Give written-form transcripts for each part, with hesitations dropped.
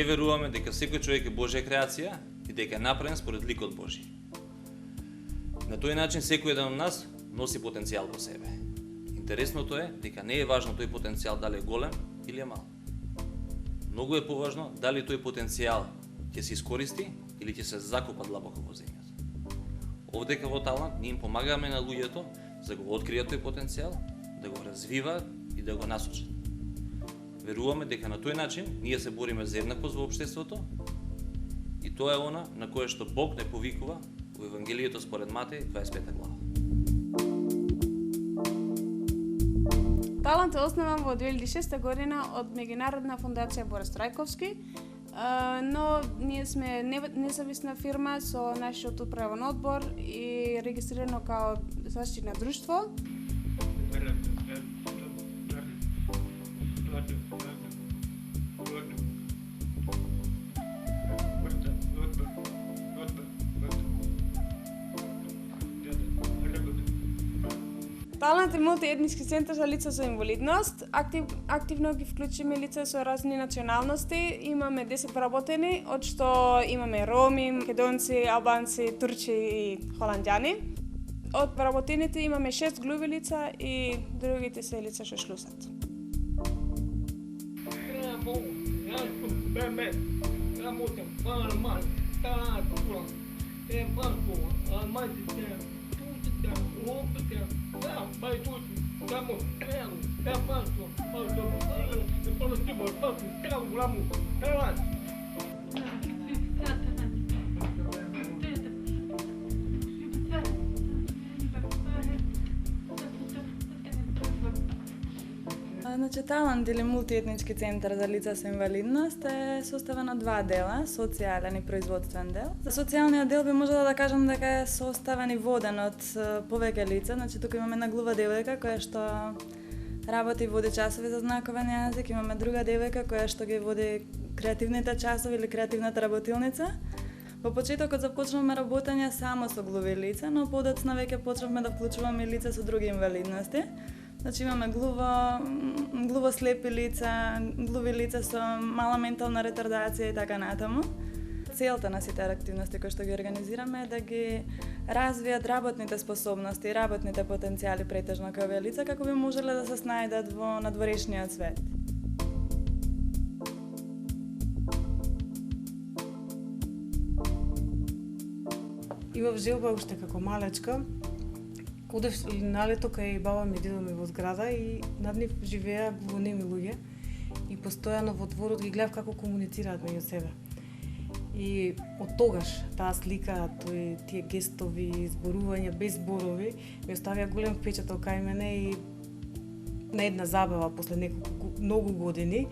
Ние веруваме дека секој човек е Божја креација и дека е направен според ликот Божи. На тој начин секој еден од нас носи потенцијал во себе. Интересното е дека не е важно тој потенцијал дали е голем или е мал. Многу е поважно дали тој потенцијал ќе се искористи или ќе се закопа длабоко во земјата. Овдека во Талант ние им помагаме на луѓето за да го откријат тој потенцијал, да го развиваат и да го насочат. Веруваме дека на тој начин ние се бориме за еднаквост во општеството и тоа е она на кое што Бог не повикува во Евангелието според Матеј 25 глава. Талант е основан во 2006 година од Меѓународна фондација Борис Трајковски, но ние сме независна фирма со нашиот управен одбор и регистрирано као заштитно друштво. Талант е мултиетнички центар за лица со инвалидност. Активно ги вклучиме лица со разни националности. Имаме 10 вработени, од што имаме роми, македонци, албанци, турци и холанѓани. Од вработените имаме 6 глуви лица и другите се лица што шлусат. Значи, Талант или мултиетнички центар за лица со инвалидност е составен од два дела, социјален и производствен дел. За социјалниот дел би можела да кажам дека е составен и воден од повеќе лица. Значи, тука имаме една глува девојка која што работи и води часови за знаковен јазик, имаме друга девојка која што ги води креативните часови или креативната работилница. Во почетокот започнавме работење само со глуви лица, но подоцна веќе почнавме да вклучуваме лица со други инвалидности. Значи имаме глуво слепи лица, глуви лица со мала ментална ретардација и така натаму. Целта на сите активности кои што ги организираме е да ги развијат работните способности и работните потенцијали претежно кај овие лица како би можеле да се снајдат во надворешниот свет. Имав желба уште како малечка. Одев на лето кај баба ми и дедо ми во зграда и над нив живеа глувонеми луѓе и постојано во дворот ги гледав како комуницираат меѓу себе. И од тогаш таа слика, тие гестови, зборувања без зборови ми оставија голем впечаток кај мене и на една забава после неколку многу години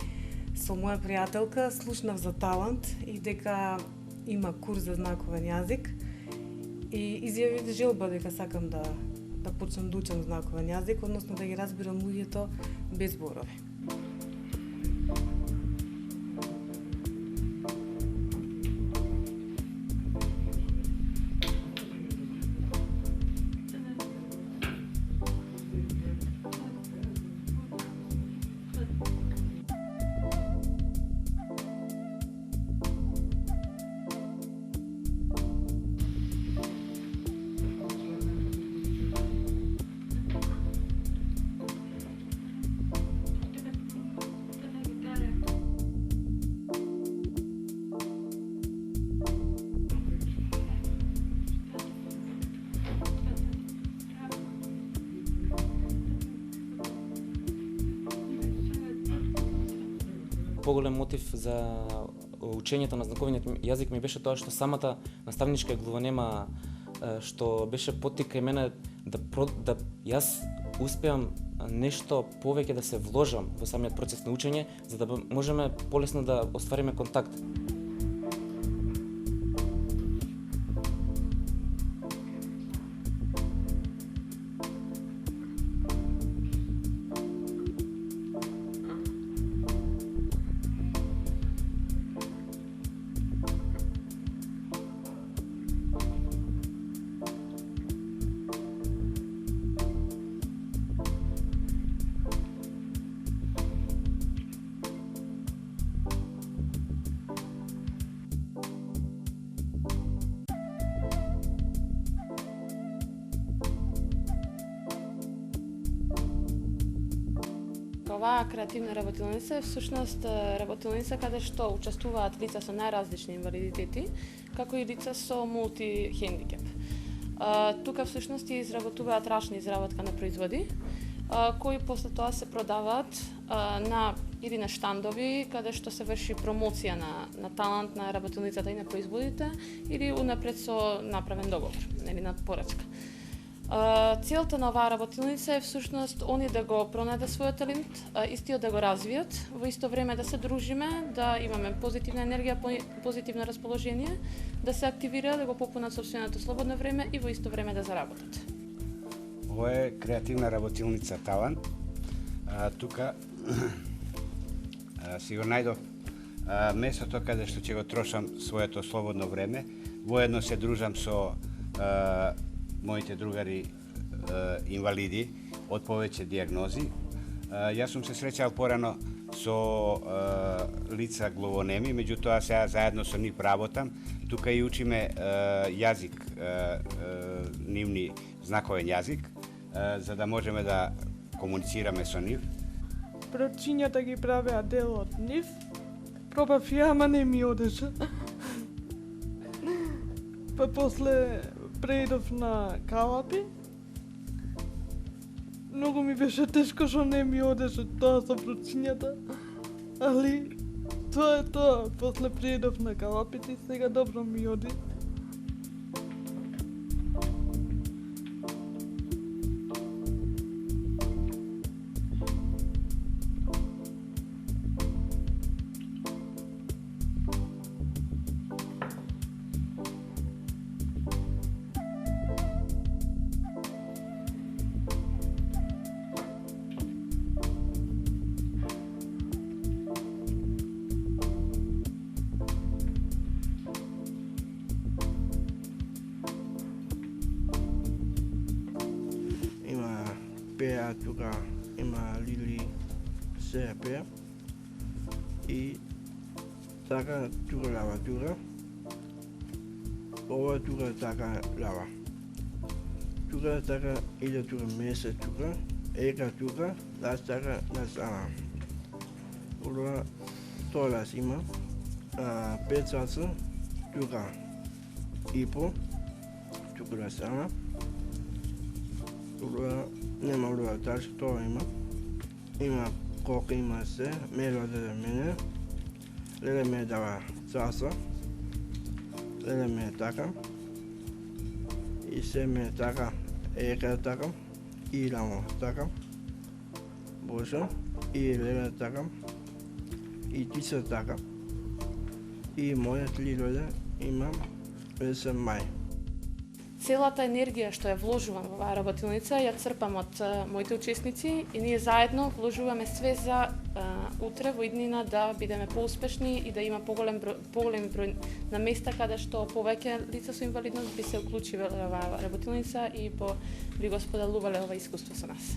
со моја пријателка слушнав за Талант и дека има курс за знаковен јазик и изјавив желба дека сакам да почнам да учам знаковен јазик, односно да ги разбирам луѓето без зборови. Поголем мотив за учењето на знаковниот јазик ми беше тоа што самата наставничка глувонема што беше поттик кај мене да јас успеам нешто повеќе да се вложам во самиот процес на учење, за да можеме полесно да оствариме контакт. оваа креативна работилница е всушност работилница каде што учествуваат лица со најразлични инвалидитети, како и лица со мултихендикеп. Тука всушност ја изработуваат рачна изработка на производи, кои после тоа се продаваат или на штандови, каде што се врши промоција на талант на работилницата и на производите, или унапред со направен договор, нели на порачка. Целта на оваа работилница е всушност они да го пронајдат својот талент, истиот да го развијат, во исто време да се дружиме, да имаме позитивна енергија, позитивно расположение, да се активираат, да го попунат сопственото слободно време и во исто време да заработат. Ова е креативна работилница Талант. Тука си го најдов местото каде што ќе го трошам своето слободно време. Воедно се дружам со моите другари инвалиди од повеќе диагнози. Јас сум се среќал порано со лица главонеми, меѓутоа сега заедно со нив работам. Тука и учиме јазик, нивни знаковен јазик, за да можеме да комуницираме со нив. Прочињата ги правеа дел од нив. Пробав ја, ама не ми одеше. Па после преидов на калапи. Многу ми беше тешко што не ми одеше тоа со прочињата. Али тоа е тоа. После преидов на калапите и сега добро ми оди. Pea tuka ima lili se pea i taka tuka lava tuka ova tuka taka lava tuka taka ila tuka mesa tuka eka tuka las taka las ula tola sima petsatsa tuka ipo tuka las ula nema ula tash to ima koki ima se melo de mene lele me dava sasa lele me taka i se me taka eka taka i lamo taka bosa i lele taka i tisa taka i moja tlilole ima vese mai. Целата енергија што ја вложувам во оваа работилница ја црпам од моите учесници и ние заедно вложуваме све за утре во иднина да бидеме поуспешни и да има поголем број на места каде што повеќе лица со инвалидност би се уклучиле во оваа работилница и би го споделувале ова искуство со нас.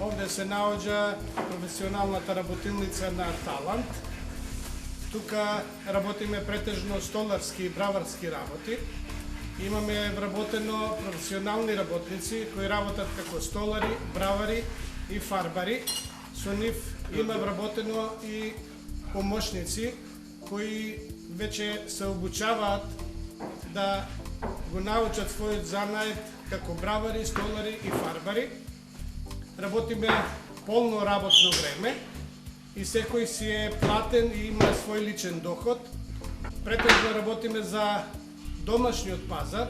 Овде се наоѓа професионалната работилница на Талант. Тука работиме претежно столарски и браварски работи. Имаме вработено професионални работници кои работат како столари, бравари и фарбари. Со нив има вработено и помошници кои веќе се обучаваат да го научат својот занает како бравари, столари и фарбари. Работиме полно работно време и секој си е платен и има свој личен доход. Претежно работиме за домашниот пазар,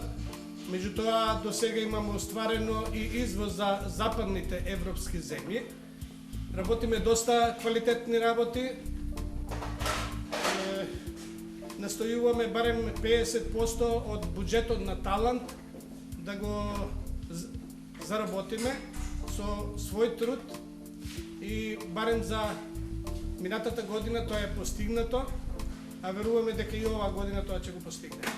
меѓутоа до сега имаме остварено и извоз за западните европски земји. Работиме доста квалитетни работи. Настојуваме барем 50% од буџетот на Талант да го заработиме со свој труд и барем за минатата година тоа е постигнато, а веруваме дека и оваа година тоа ќе го постигнеме.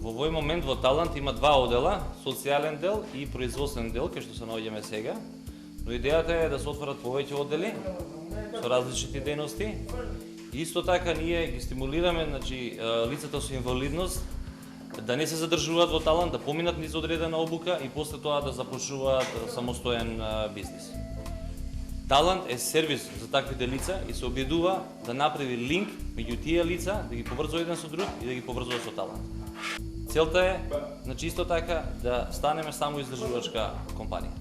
Во овој момент во Талант има два одела, социјален дел и производствен дел, кај што се наоѓаме сега. Но идејата е да се отворат повеќе одели со различни дејности. Исто така ние ги стимулираме, значи, лицата со инвалидност да не се задржуваат во Талант, да поминат низ одредена обука и после тоа да започнуваат самостоен бизнис. Талант е сервис за таквите лица и се обидува да направи линк меѓу тие лица, да ги поврзува еден со друг и да ги поврзува со Талант. Целта е, значи, исто така да станеме самоиздржувачка компанија.